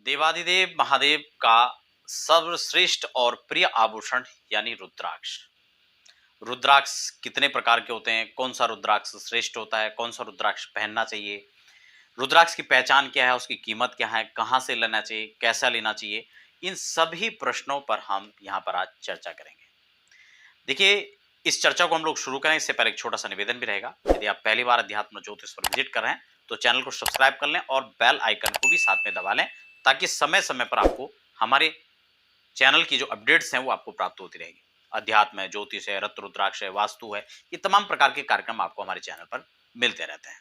देवादिदेव महादेव का सर्वश्रेष्ठ और प्रिय आभूषण यानी रुद्राक्ष। रुद्राक्ष कितने प्रकार के होते हैं? कौन सा रुद्राक्ष श्रेष्ठ होता है? कौन सा रुद्राक्ष पहनना चाहिए? रुद्राक्ष की पहचान क्या है? उसकी कीमत क्या है? कहाँ से लेना चाहिए? कैसा लेना चाहिए? इन सभी प्रश्नों पर हम यहाँ पर आज चर्चा करेंगे। देखिए, इस चर्चा को हम लोग शुरू करें इससे पहले एक छोटा सा निवेदन भी रहेगा। यदि आप पहली बार अध्यात्म ज्योतिष पर विजिट कर रहे हैं तो चैनल को सब्सक्राइब कर लें और बेल आइकन को भी साथ में दबा लें, ताकि समय समय पर आपको हमारे चैनल की जो अपडेट्स हैं वो आपको प्राप्त होती रहेगी। अध्यात्म है, ज्योतिष है, रत्न रुद्राक्ष है, वास्तु है, ये तमाम प्रकार के कार्यक्रम आपको हमारे चैनल पर मिलते रहते हैं।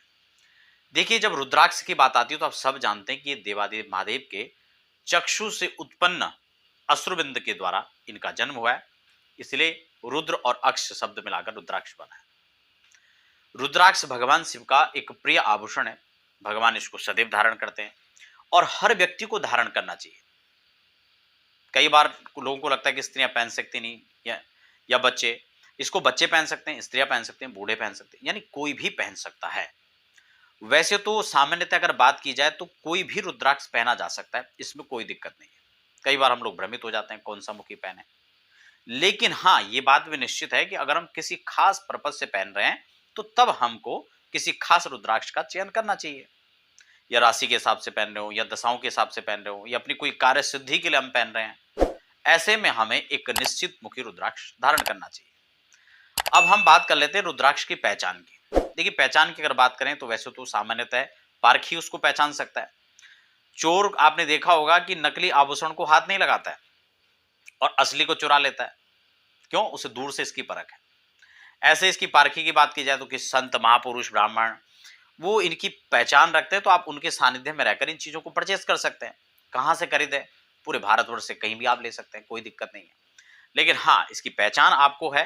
देखिए, जब रुद्राक्ष की बात आती है तो आप सब जानते हैं कि ये देवादेव महादेव के चक्षु से उत्पन्न अश्रुबिंद के द्वारा इनका जन्म हुआ है। इसलिए रुद्र और अक्ष शब्द मिलाकर रुद्राक्ष बना है। रुद्राक्ष भगवान शिव का एक प्रिय आभूषण है। भगवान इसको सदैव धारण करते हैं और हर व्यक्ति को धारण करना चाहिए। कई बार लोगों को लगता है कि स्त्रियां पहन सकती नहीं, या बच्चे। इसको बच्चे पहन सकते हैं, स्त्रियां पहन सकते हैं, बूढ़े पहन सकते हैं, यानी कोई भी पहन सकता है। वैसे तो सामान्यतः अगर बात की जाए तो कोई भी रुद्राक्ष पहना जा सकता है, इसमें कोई दिक्कत नहीं है। कई बार हम लोग भ्रमित हो जाते हैं कौन सा मुखी पहने। लेकिन हाँ, ये बात भी निश्चित है कि अगर हम किसी खास पर्पज से पहन रहे हैं तो तब हमको किसी खास रुद्राक्ष का चयन करना चाहिए। या राशि के हिसाब से पहन रहे हो, या दशाओं के हिसाब से पहन रहे हो, या अपनी कोई कार्य सिद्धि के लिए हम पहन रहे हैं, ऐसे में हमें एक निश्चित मुखी रुद्राक्ष धारण करना चाहिए। अब हम बात कर लेते हैं रुद्राक्ष की पहचान की। देखिए, पहचान की अगर बात करें तो वैसे तो सामान्यतः पारखी उसको पहचान सकता है। चोर आपने देखा होगा कि नकली आभूषण को हाथ नहीं लगाता है और असली को चुरा लेता है। क्यों? उसे दूर से इसकी परख है। ऐसे इसकी पारखी की बात की जाए तो कि संत, महापुरुष, ब्राह्मण वो इनकी पहचान रखते हैं, तो आप उनके सानिध्य में रहकर इन चीजों को परचेस कर सकते हैं। कहां से खरीदे? पूरे भारतवर्ष से कहीं भी आप ले सकते हैं, कोई दिक्कत नहीं है। लेकिन हाँ, इसकी पहचान आपको है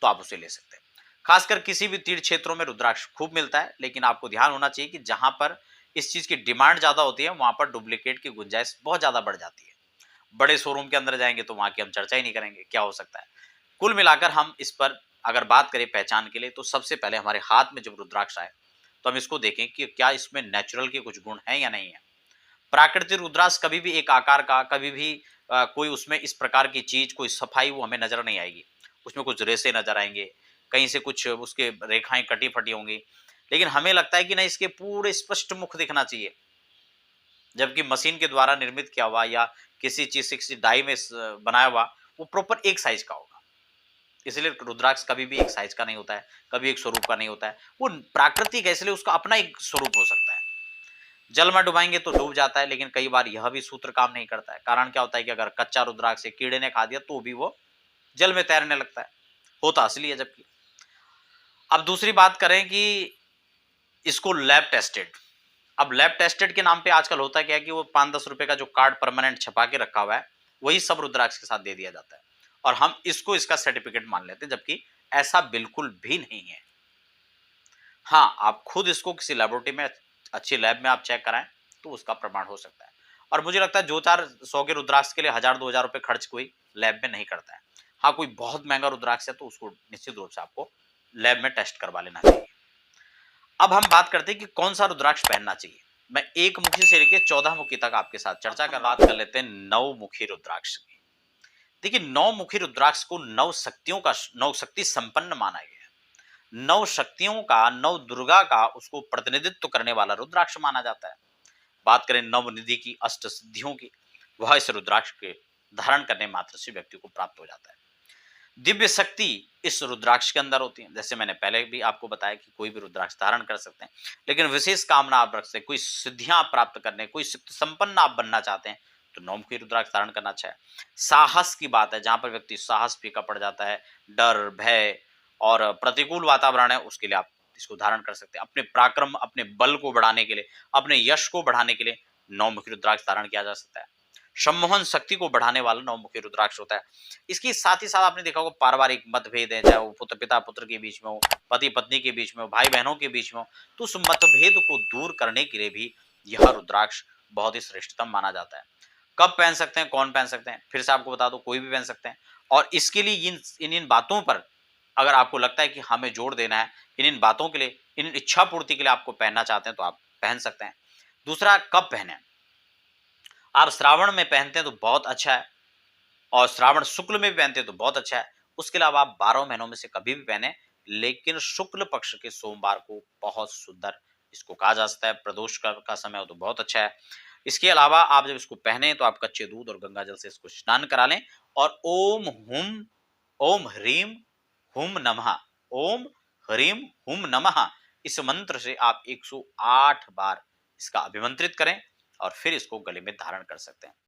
तो आप उसे ले सकते हैं। खासकर किसी भी तीर्थ क्षेत्रों में रुद्राक्ष खूब मिलता है, लेकिन आपको ध्यान होना चाहिए कि जहां पर इस चीज की डिमांड ज्यादा होती है वहां पर डुप्लीकेट की गुंजाइश बहुत ज्यादा बढ़ जाती है। बड़े शोरूम के अंदर जाएंगे तो वहां की हम चर्चा ही नहीं करेंगे, क्या हो सकता है। कुल मिलाकर हम इस पर अगर बात करें पहचान के लिए, तो सबसे पहले हमारे हाथ में जब रुद्राक्ष आए तो हम इसको देखें कि क्या इसमें नेचुरल के कुछ गुण हैं या नहीं है। प्राकृतिक रुद्राक्ष कभी भी एक आकार का, कभी भी कोई उसमें इस प्रकार की चीज, कोई सफाई वो हमें नजर नहीं आएगी। उसमें कुछ रेसे नजर आएंगे, कहीं से कुछ उसके रेखाएं कटी फटी होंगी। लेकिन हमें लगता है कि नहीं, इसके पूरे स्पष्ट मुख दिखना चाहिए, जबकि मशीन के द्वारा निर्मित किया हुआ या किसी चीज से, किसी डाई में बनाया हुआ, वो प्रॉपर एक साइज का होगा। इसलिए रुद्राक्ष कभी भी एक साइज का नहीं होता है, कभी एक स्वरूप का नहीं होता है। वो प्राकृतिक है, इसलिए उसका अपना एक स्वरूप हो सकता है। जल में डुबाएंगे तो डूब जाता है, लेकिन कई बार यह भी सूत्र काम नहीं करता है। कारण क्या होता है कि अगर कच्चा रुद्राक्ष कीड़े ने खा दिया तो भी वो जल में तैरने लगता है, होता असली है जबकि। अब दूसरी बात करें कि इसको लैब टेस्टेड। अब लैब टेस्टेड के नाम पे आजकल होता क्या है कि वो 5-10 रुपए का जो कार्ड परमानेंट छपा के रखा हुआ है, वही सब रुद्राक्ष के साथ दे दिया जाता है और हम इसको इसका सर्टिफिकेट मान लेते हैं, जबकि ऐसा बिल्कुल भी नहीं है। हाँ, आप खुद इसको किसी लेबोरेटरी में, अच्छी लैब में आप चेक कराएं तो उसका प्रमाण हो सकता है। और मुझे लगता है जो 400 के रुद्राक्ष के लिए 1000-2000 रुपए खर्च कोई लैब में नहीं करता है। हाँ, कोई बहुत महंगा रुद्राक्ष है तो उसको निश्चित रूप से आपको लैब में टेस्ट करवा लेना चाहिए। अब हम बात करते हैं कि कौन सा रुद्राक्ष पहनना चाहिए। मैं एक मुखी से लेकर 14 मुखी तक आपके साथ चर्चा कर बात कर लेते हैं नौ मुखी रुद्राक्ष की। देखिए, नौ मुखी रुद्राक्ष को नौ शक्तियों का, नौ शक्ति संपन्न माना गया है। नौ शक्तियों का, नौ दुर्गा का उसको प्रतिनिधित्व करने वाला रुद्राक्ष माना जाता है। बात करें नवनिधि की, अष्ट सिद्धियों की, वह इस रुद्राक्ष के धारण करने मात्र से व्यक्ति को प्राप्त हो जाता है। दिव्य शक्ति इस रुद्राक्ष के अंदर होती है। जैसे मैंने पहले भी आपको बताया कि कोई भी रुद्राक्ष धारण कर सकते हैं, लेकिन विशेष कामना आप रखते हैं, कोई सिद्धियां आप प्राप्त करने, कोई शक्ति संपन्न आप बनना चाहते हैं, तो नौमुखी रुद्राक्ष धारण करना अच्छा है। साहस की बात है, जहां पर व्यक्ति साहस फीका पड़ जाता है, डर, भय और प्रतिकूल वातावरण है, उसके लिए आप इसको धारण कर सकते हैं। अपने पराक्रम, अपने बल को बढ़ाने के लिए, अपने यश को बढ़ाने के लिए नौमुखी रुद्राक्ष धारण किया जा सकता है। सम्मोहन शक्ति को बढ़ाने वाला नौमुखी रुद्राक्ष होता है। इसके साथ ही साथ आपने देखा होगा पारिवारिक मतभेद है, चाहे वो पुत्र, पिता पुत्र के बीच में हो, पति पत्नी के बीच में हो, भाई बहनों के बीच में हो, तो उस मतभेद को दूर करने के लिए भी यह रुद्राक्ष बहुत ही श्रेष्ठतम माना जाता है। कब पहन सकते हैं, कौन पहन सकते हैं, फिर से आपको बता दो, कोई भी पहन सकते हैं। और इसके लिए इन बातों पर अगर आपको लगता है कि हमें जोर देना है, इन बातों के लिए, इन इच्छा पूर्ति के लिए आपको पहनना चाहते हैं, तो आप पहन सकते हैं। दूसरा, कब पहने? आप श्रावण में पहनते हैं तो बहुत अच्छा है और श्रावण शुक्ल में भी पहनते हैं तो बहुत अच्छा है। उसके अलावा आप 12 महीनों में से कभी भी पहने, लेकिन शुक्ल पक्ष के सोमवार को बहुत सुंदर इसको कहा जा सकता है। प्रदोष का समय हो तो बहुत अच्छा है। इसके अलावा आप जब इसको पहने तो आप कच्चे दूध और गंगा जल से इसको स्नान करा लें और ओम ह्रीम हुम नमः, ओम ह्रीम हुम नमः इस मंत्र से आप 108 बार इसका अभिमंत्रित करें और फिर इसको गले में धारण कर सकते हैं।